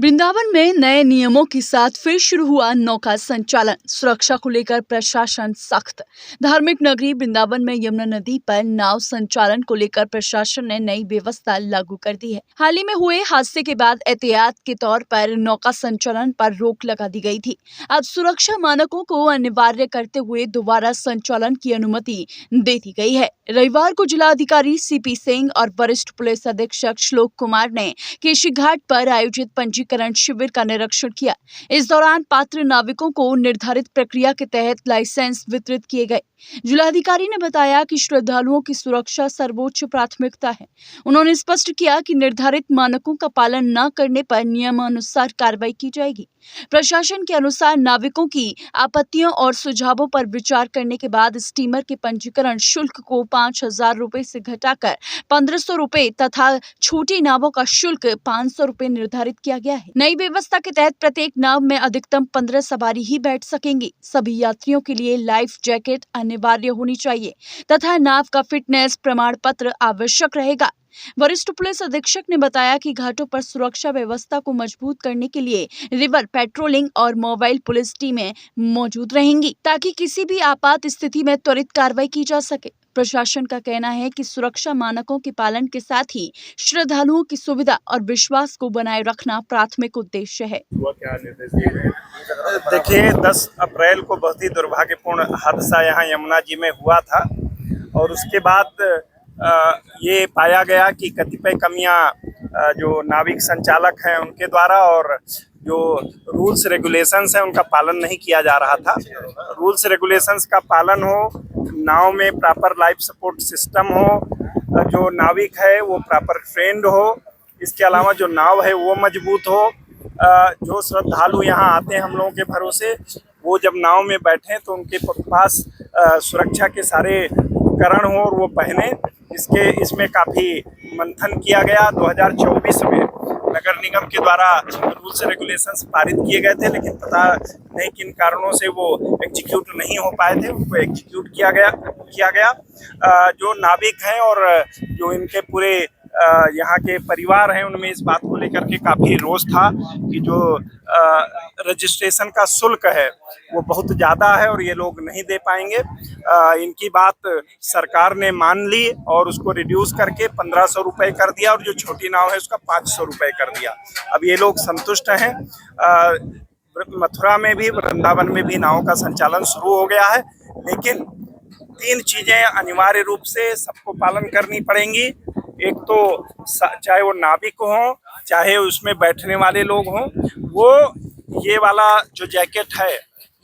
वृंदावन में नए नियमों के साथ फिर शुरू हुआ नौका संचालन। सुरक्षा को लेकर प्रशासन सख्त। धार्मिक नगरी वृंदावन में यमुना नदी पर नाव संचालन को लेकर प्रशासन ने नई व्यवस्था लागू कर दी है। हाल ही में हुए हादसे के बाद एहतियात के तौर पर नौका संचालन पर रोक लगा दी गई थी। अब सुरक्षा मानकों को अनिवार्य करते हुए दोबारा संचालन की अनुमति दे दी गई है। रविवार को जिलाधिकारी सीपी सिंह और वरिष्ठ पुलिस अधीक्षक श्लोक कुमार ने केशी घाट पर आयोजित पंजीकरण शिविर का निरीक्षण किया। इस दौरान पात्र नाविकों को निर्धारित प्रक्रिया के तहत लाइसेंस वितरित किए गए। जिलाधिकारी ने बताया कि श्रद्धालुओं की सुरक्षा सर्वोच्च प्राथमिकता है। उन्होंने स्पष्ट किया कि निर्धारित मानकों का पालन न करने पर नियमानुसार कार्रवाई की जाएगी। प्रशासन के अनुसार नाविकों की आपत्तियों और सुझावों पर विचार करने के बाद स्टीमर के पंजीकरण शुल्क को 5,000 रुपए से घटाकर 1,500 रुपए तथा छोटी नावों का शुल्क 500 रुपए निर्धारित किया गया है। नई व्यवस्था के तहत प्रत्येक नाव में अधिकतम 15 सवारी ही बैठ सकेंगी। सभी यात्रियों के लिए लाइफ जैकेट अनिवार्य होनी चाहिए तथा नाव का फिटनेस प्रमाण पत्र आवश्यक रहेगा। वरिष्ठ पुलिस अधीक्षक ने बताया कि घाटों पर सुरक्षा व्यवस्था को मजबूत करने के लिए रिवर पेट्रोलिंग और मोबाइल पुलिस टीमें मौजूद रहेंगी ताकि किसी भी आपात स्थिति में त्वरित कार्रवाई की जा सके। प्रशासन का कहना है कि सुरक्षा मानकों के पालन के साथ ही श्रद्धालुओं की सुविधा और विश्वास को बनाए रखना प्राथमिक उद्देश्य है। देखिए, 10 अप्रैल को बहुत ही दुर्भाग्यपूर्ण हादसा यहाँ यमुना जी में हुआ था और उसके बाद ये पाया गया कि कतिपय कमियां जो नाविक संचालक हैं उनके द्वारा और जो रूल्स रेगुलेशंस हैं उनका पालन नहीं किया जा रहा था। रूल्स रेगुलेशंस का पालन हो, नाव में प्रॉपर लाइफ सपोर्ट सिस्टम हो, जो नाविक है वो प्रॉपर ट्रेंड हो, इसके अलावा जो नाव है वो मजबूत हो। जो श्रद्धालु यहाँ आते हैं हम लोगों के भरोसे, वो जब नाव में बैठें तो उनके पास सुरक्षा के सारे उपकरण हो और वो पहने। इसमें काफ़ी मंथन किया गया। 2024 में नगर निगम के द्वारा रूल्स रेगुलेशंस पारित किए गए थे, लेकिन पता नहीं किन कारणों से वो एग्जीक्यूट नहीं हो पाए थे। उनको एग्जीक्यूट किया गया। जो नाविक हैं और जो इनके पूरे यहाँ के परिवार हैं, उनमें इस बात को लेकर के काफ़ी रोष था कि जो रजिस्ट्रेशन का शुल्क है वो बहुत ज़्यादा है और ये लोग नहीं दे पाएंगे। इनकी बात सरकार ने मान ली और उसको रिड्यूस करके 1,500 रुपये कर दिया और जो छोटी नाव है उसका 500 रुपये कर दिया। अब ये लोग संतुष्ट हैं। मथुरा में भी, वृंदावन में भी नाव का संचालन शुरू हो गया है, लेकिन 3 चीज़ें अनिवार्य रूप से सबको पालन करनी पड़ेंगी। एक तो चाहे वो नाविक हों, चाहे उसमें बैठने वाले लोग हों, वो ये वाला जो जैकेट है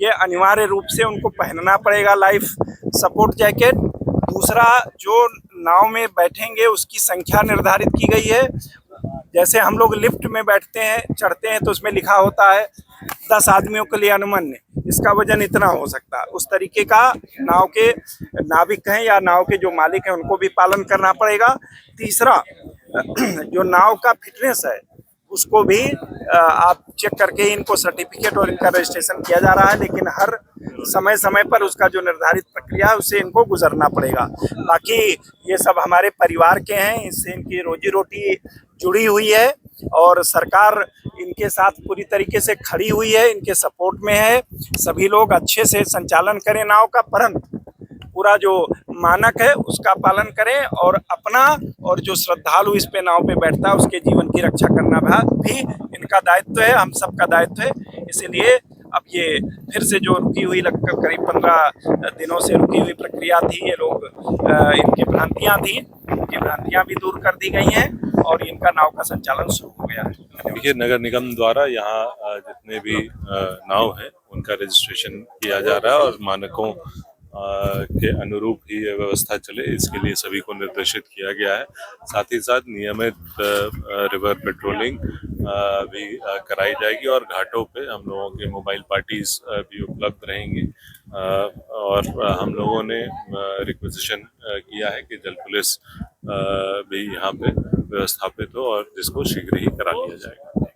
ये अनिवार्य रूप से उनको पहनना पड़ेगा, लाइफ सपोर्ट जैकेट। दूसरा, जो नाव में बैठेंगे उसकी संख्या निर्धारित की गई है। जैसे हम लोग लिफ्ट में बैठते हैं, चढ़ते हैं, तो उसमें लिखा होता है 10 आदमियों के लिए अनुमन्य, इसका वजन इतना हो सकता है। उस तरीके का नाव के नाविक हैं या नाव के जो मालिक हैं उनको भी पालन करना पड़ेगा। तीसरा, जो नाव का फिटनेस है उसको भी आप चेक करके इनको सर्टिफिकेट और इनका रजिस्ट्रेशन किया जा रहा है, लेकिन हर समय पर उसका जो निर्धारित प्रक्रिया है उससे इनको गुजरना पड़ेगा। बाकी ये सब हमारे परिवार के हैं, इससे इनकी रोजी रोटी जुड़ी हुई है और सरकार इनके साथ पूरी तरीके से खड़ी हुई है, इनके सपोर्ट में है। सभी लोग अच्छे से संचालन करें नाव का, परंतु पूरा जो मानक है उसका पालन करें और अपना और जो श्रद्धालु इस पे नाव पे बैठता है उसके जीवन की रक्षा करना भी इनका दायित्व है, हम सबका दायित्व है। इसीलिए अब ये फिर से जो रुकी हुई लगभग करीब 15 दिनों से रुकी हुई प्रक्रिया थी, ये लोग इनकी भ्रांतियाँ थी, उनकी भ्रांतियाँ भी दूर कर दी गई हैं और इनका नाव का संचालन शुरू हो गया है। देखिए, नगर निगम द्वारा यहाँ जितने भी नाव हैं उनका रजिस्ट्रेशन किया जा रहा है और मानकों के अनुरूप ही ये व्यवस्था चले, इसके लिए सभी को निर्देशित किया गया है। साथ ही साथ नियमित रिवर पेट्रोलिंग भी कराई जाएगी और घाटों पे हम लोगों के मोबाइल पार्टीज भी उपलब्ध रहेंगी। और हम लोगों ने रिक्वेजिशन किया है कि जल पुलिस भी यहाँ पे व्यवस्थापित हो और जिसको शीघ्र ही करा लिया जाएगा।